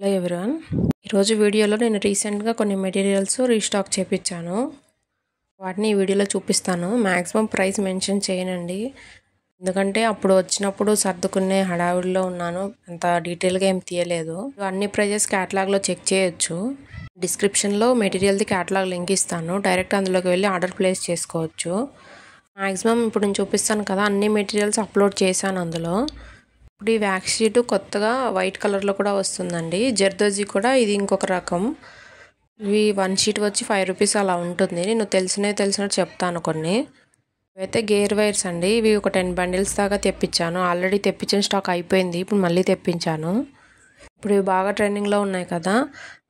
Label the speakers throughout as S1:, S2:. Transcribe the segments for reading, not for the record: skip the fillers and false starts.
S1: Hello everyone, ఈరోజు వీడియోలో నేను రీసెంట్గా కొన్ని మెటీరియల్స్ రీస్టాక్ చేయించాను. వాటిని ఈ వీడియోలో చూపిస్తాను. మ్యాక్సిమం ప్రైస్ మెన్షన్ చేయనండి, ఎందుకంటే అప్పుడు వచ్చినప్పుడు సర్దుకునే హడావిడిలో ఉన్నాను. అంత డీటెయిల్గా ఏం తీయలేదు. అన్ని ప్రైజెస్ క్యాటలాగ్లో చెక్ చేయొచ్చు. డిస్క్రిప్షన్లో మెటీరియల్ది క్యాటలాగ్ లింక్ ఇస్తాను. డైరెక్ట్ అందులోకి వెళ్ళి ఆర్డర్ ప్లేస్ చేసుకోవచ్చు. మ్యాక్సిమం ఇప్పుడు నేను చూపిస్తాను కదా, అన్ని మెటీరియల్స్ అప్లోడ్ చేశాను అందులో. ఇప్పుడు ఈ వ్యాక్స్ షీట్ కొత్తగా వైట్ కలర్లో కూడా వస్తుందండి. జర్దోజీ కూడా ఇది ఇంకొక రకం. ఇవి 1 షీట్ వచ్చి 5 రూపీస్ అలా ఉంటుంది. నేను తెలిసినట్టు చెప్తాను కొన్ని. ఇవైతే గేర్ వైర్స్ అండి. ఇవి ఒక 10 బండిల్స్ దాకా తెప్పించాను. ఆల్రెడీ తెప్పించిన స్టాక్ అయిపోయింది, ఇప్పుడు మళ్ళీ తెప్పించాను. ఇప్పుడు ఇవి బాగా ట్రెండింగ్లో ఉన్నాయి కదా,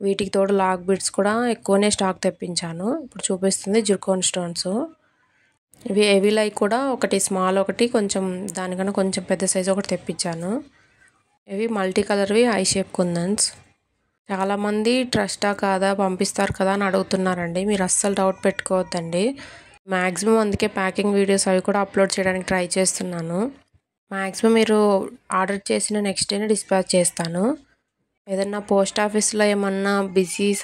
S1: వీటికి తోడు లాక్ బిట్స్ కూడా ఎక్కువనే స్టాక్ తెప్పించాను. ఇప్పుడు చూపిస్తుంది జిర్కోన్ స్టోన్స్. ఇవి ఎవిలై కూడా ఒకటి స్మాల్, ఒకటి కొంచెం దానికన్నా కొంచెం పెద్ద సైజు ఒకటి తెప్పించాను. ఇవి మల్టీ కలర్వి ఐ షేప్ కుందన్స్. చాలామంది ట్రస్టా కాదా, పంపిస్తారు కదా అని అడుగుతున్నారండి. మీరు అస్సలు డౌట్ పెట్టుకోవద్దండి. మ్యాక్సిమం అందుకే ప్యాకింగ్ వీడియోస్ అవి కూడా అప్లోడ్ చేయడానికి ట్రై చేస్తున్నాను. మ్యాక్సిమం మీరు ఆర్డర్ చేసిన నెక్స్ట్ డేనే డిస్పాచ్ చేస్తాను. ఏదన్నా పోస్ట్ ఆఫీస్లో ఏమన్నా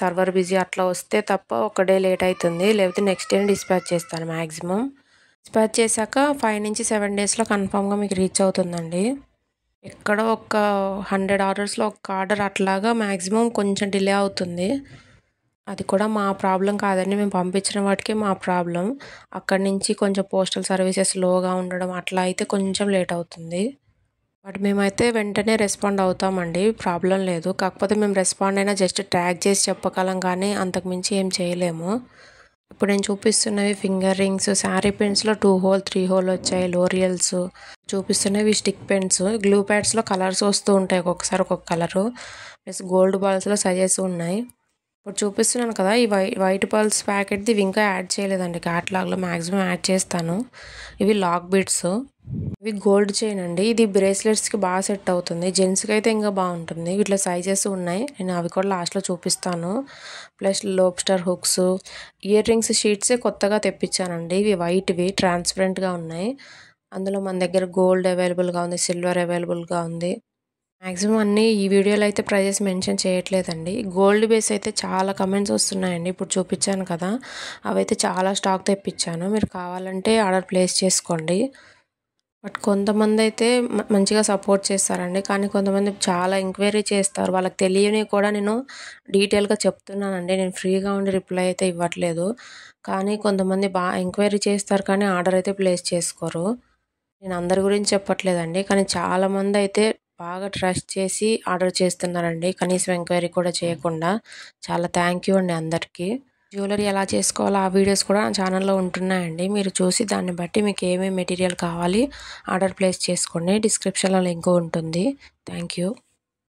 S1: సర్వర్ బిజీ అట్లా వస్తే తప్ప ఒక డే లేట్ అవుతుంది, లేకపోతే నెక్స్ట్ డేనే డిస్పాచ్ చేస్తాను. మ్యాక్సిమం డిస్పాచ్ చేశాక 5 నుంచి 7 డేస్లో కన్ఫామ్గా మీకు రీచ్ అవుతుందండి. ఎక్కడో ఒక 100 ఆర్డర్స్లో ఒక ఆర్డర్ అట్లాగా మ్యాక్సిమం కొంచెం డిలే అవుతుంది. అది కూడా మా ప్రాబ్లం కాదండి, మేము పంపించిన వాటికే మా ప్రాబ్లం. అక్కడి నుంచి కొంచెం పోస్టల్ సర్వీసెస్ స్లోగా ఉండడం అట్లా అయితే కొంచెం లేట్ అవుతుంది. బట్ మేమైతే వెంటనే రెస్పాండ్ అవుతామండి, ప్రాబ్లం లేదు. కాకపోతే మేము రెస్పాండ్ అయినా జస్ట్ ట్యాగ్ చేసి చెప్పగలం, కానీ అంతకుమించి ఏం చేయలేము. ఇప్పుడు నేను చూపిస్తున్నవి ఫింగర్ రింగ్స్, శారీ పెన్స్లో 2 హోల్ 3 హోల్ వచ్చాయి. లోరియల్స్ చూపిస్తున్నవి స్టిక్ పెన్స్. గ్లూ ప్యాడ్స్లో కలర్స్ వస్తూ ఉంటాయి, ఒక్కొక్కసారి ఒక్కొక్క కలరు. ప్లస్ గోల్డ్ బాల్స్లో సజెస్ ఉన్నాయి. ఇప్పుడు చూపిస్తున్నాను కదా, ఈ వైట్ బాల్స్ ప్యాకెట్ది ఇవి ఇంకా యాడ్ చేయలేదండి క్యాటలాగ్లో. మ్యాక్సిమం యాడ్ చేస్తాను. ఇవి లాక్ బిట్స్. ఇవి గోల్డ్ చైన్ అండి. ఇది బ్రేస్లెట్స్కి బాగా సెట్ అవుతుంది. జెంట్స్కి అయితే ఇంకా బాగుంటుంది. వీటిలో సైజెస్ ఉన్నాయి, నేను అవి కూడా లాస్ట్లో చూపిస్తాను. Plus lobster hooks, earrings షీట్సే కొత్తగా తెప్పించానండి. ఇవి వైట్వి ట్రాన్స్పరెంట్గా ఉన్నాయి. అందులో మన దగ్గర గోల్డ్ అవైలబుల్గా ఉంది, సిల్వర్ అవైలబుల్గా ఉంది. మ్యాక్సిమం అన్నీ ఈ వీడియోలో అయితే ప్రైజెస్ మెన్షన్ చేయట్లేదండి. గోల్డ్ బేస్ అయితే చాలా కమెంట్స్ వస్తున్నాయండి. ఇప్పుడు చూపించాను కదా, అవైతే చాలా స్టాక్ తెప్పించాను. మీరు కావాలంటే ఆర్డర్ ప్లేస్ చేసుకోండి. బట్ కొంతమంది అయితే మంచిగా సపోర్ట్ చేస్తారండి, కానీ కొంతమంది చాలా ఎంక్వైరీ చేస్తారు. వాళ్ళకి తెలియని కూడా నేను డీటెయిల్గా చెప్తున్నానండి. నేను ఫ్రీగా ఉండి రిప్లై అయితే ఇవ్వట్లేదు. కానీ కొంతమంది బాగా ఎంక్వైరీ చేస్తారు, కానీ ఆర్డర్ అయితే ప్లేస్ చేసుకోరు. నేను అందరి గురించి చెప్పట్లేదండి, కానీ చాలామంది అయితే బాగా ట్రస్ట్ చేసి ఆర్డర్ చేస్తున్నారండి, కనీసం ఎంక్వైరీ కూడా చేయకుండా. చాలా థ్యాంక్ యూ అండి అందరికీ. జ్యువెలరీ ఎలా చేసుకోవాలో ఆ వీడియోస్ కూడా నా ఛానల్లో ఉంటున్నాయండి. మీరు చూసి దాన్ని బట్టి మీకు ఏమేమి మెటీరియల్ కావాలి ఆర్డర్ ప్లేస్ చేసుకోండి. డిస్క్రిప్షన్లో లింక్ ఉంటుంది. Thank you.